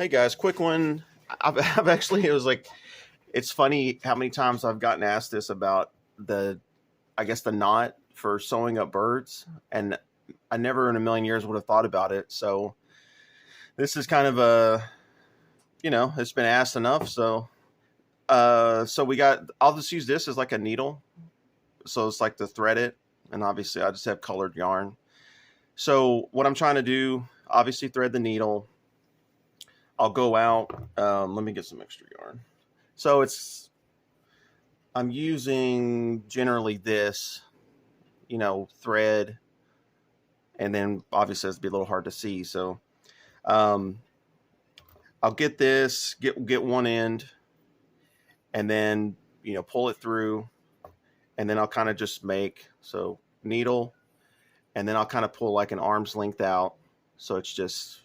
Hey guys, quick one. I've actually, it was like, it's funny how many times I've gotten asked this about I guess the knot for sewing up birds. And I never in a million years would have thought about it. So this is kind of it's been asked enough. So I'll just use this as like a needle. So it's like to thread it. And obviously I just have colored yarn. So what I'm trying to do, obviously thread the needle. I'll go out. Let me get some extra yarn. So I'm using generally this, thread, and then obviously it's be a little hard to see. So um, I'll get this, get one end, and then pull it through, and then I'll kind of just make needle, and then I'll kind of pull like an arm's length out, so it's just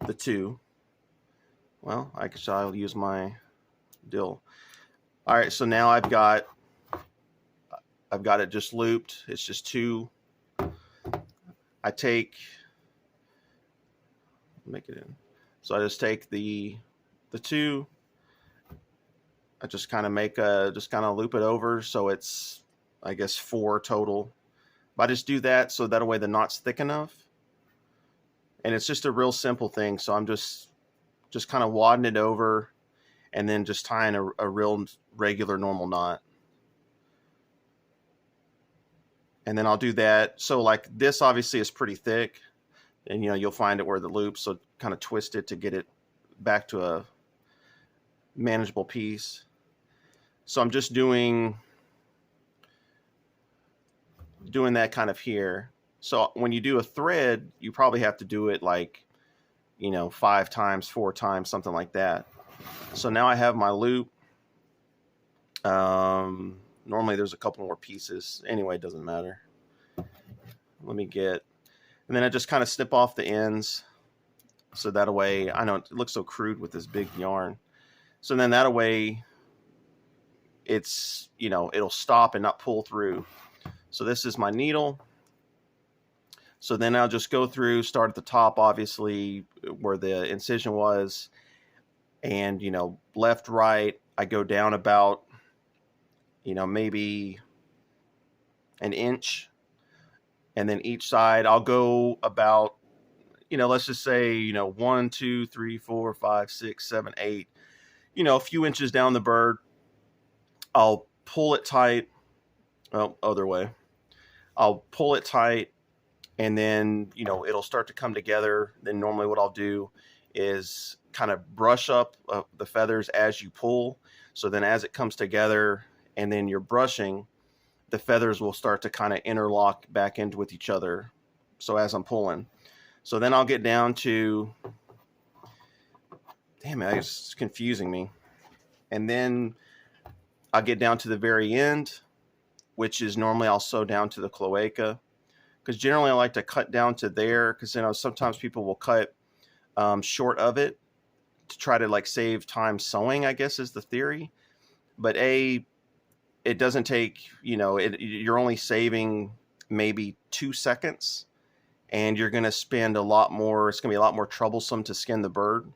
the two. Well, I'll use my dill. All right, so now I've got it just looped. It's just two. Make it in. So I just take the two. I just kind of loop it over, so it's, I guess, four total. But I just do that so that way the knot's thick enough. And it's just a real simple thing. So I'm just kind of wadding it over and then just tying a real regular normal knot. And then I'll do that. So like this obviously is pretty thick, and you'll find it where the loops, so kind of twist it to get it back to a manageable piece. So I'm just doing that kind of here. So when you do a thread, you probably have to do it like 5 times, 4 times, something like that. So now I have my loop. Normally there's a couple more pieces. Anyway, it doesn't matter. And then I just kind of snip off the ends. So that way, I know it looks so crude with this big yarn. So then that way it's, it'll stop and not pull through. So this is my needle. So then I'll just go through, start at the top, obviously, where the incision was. And, left, right, I go down about, maybe an inch. And then each side, I'll go about, let's just say, 1, 2, 3, 4, 5, 6, 7, 8, a few inches down the bird. I'll pull it tight. Oh, other way. I'll pull it tight, and then, it'll start to come together. Then normally what I'll do is kind of brush up the feathers as you pull. So then as it comes together and then you're brushing, the feathers will start to kind of interlock back into with each other. So as I'm pulling. So then I'll get down to, damn it, it's confusing me. And then I'll get down to the very end, which is normally I'll sew down to the cloaca. Because generally I like to cut down to there, because sometimes people will cut short of it to try to like save time sewing, I guess is the theory. But it doesn't take, you're only saving maybe 2 seconds, and you're going to spend a lot more. It's going to be a lot more troublesome to skin the bird.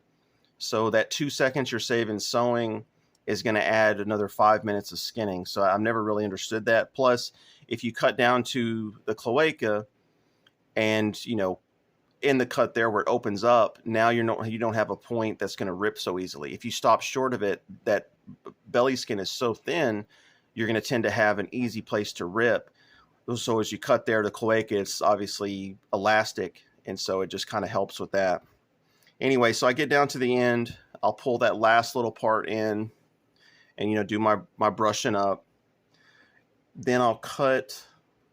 So that 2 seconds you're saving sewing is going to add another 5 minutes of skinning. So I've never really understood that. Plus, if you cut down to the cloaca and, in the cut there where it opens up, now you don't have a point that's going to rip so easily. If you stop short of it, that belly skin is so thin, you're going to tend to have an easy place to rip. So as you cut there, the cloaca, it's obviously elastic, and so it just kind of helps with that. Anyway, so I get down to the end. I'll pull that last little part in and, do my brushing up. Then I'll cut.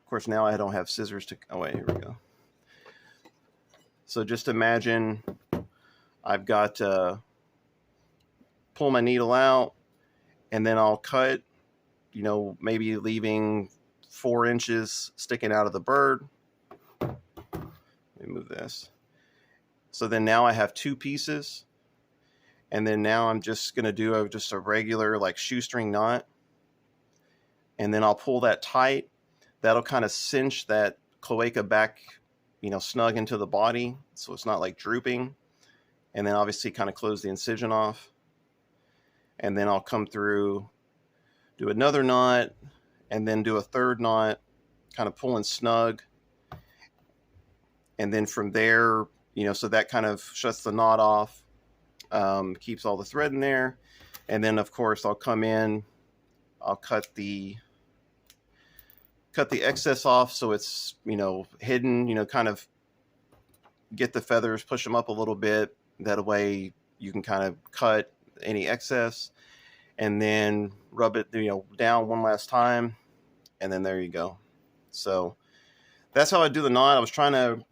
Of course, now I don't have scissors to, oh wait, here we go. So just imagine I've got pull my needle out, and then I'll cut, maybe leaving 4 inches sticking out of the bird. Let me move this. So then now I have 2 pieces, and then now I'm just going to do just a regular like shoestring knot, and then I'll pull that tight. That'll kind of cinch that cloaca back, snug into the body, so it's not like drooping. and then obviously kind of close the incision off. And then I'll come through, do another knot, and then do a third knot, kind of pulling snug. And then from there, so that kind of shuts the knot off, keeps all the thread in there. And then of course I'll come in, I'll cut the excess off so it's, hidden, kind of get the feathers, push them up a little bit. That way you can kind of cut any excess, and then rub it, down one last time. And then there you go. So that's how I do the knot. I was trying to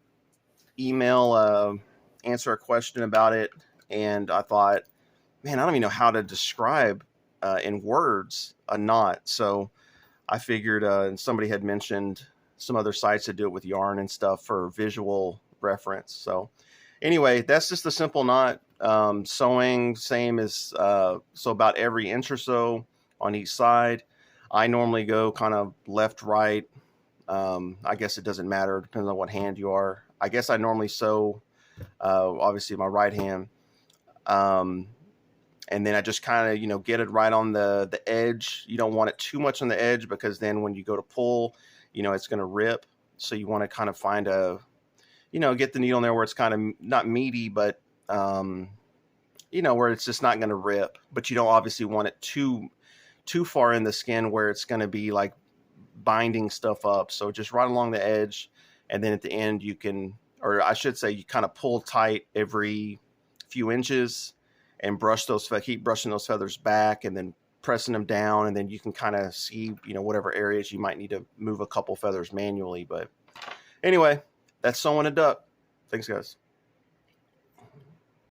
answer a question about it, and I thought, man, I don't even know how to describe in words a knot. So I figured, and somebody had mentioned some other sites that do it with yarn and stuff for visual reference. So anyway, that's just a simple knot. Sewing, same as, so about every inch or so on each side. I normally go kind of left, right. I guess it doesn't matter. It depends on what hand you are. I guess I normally sew, obviously my right hand. And then I just kind of, get it right on the edge. You don't want it too much on the edge, because then when you go to pull, it's going to rip. So you want to kind of find get the needle in there where it's kind of not meaty, but, where it's just not going to rip. But you don't obviously want it too far in the skin where it's going to be like binding stuff up. So just right along the edge. And then at the end you can, or I should say, you kind of pull tight every few inches and keep brushing those feathers back, and then pressing them down. And then you can kind of see, whatever areas you might need to move a couple feathers manually. But anyway, that's sewing a duck. Thanks, guys.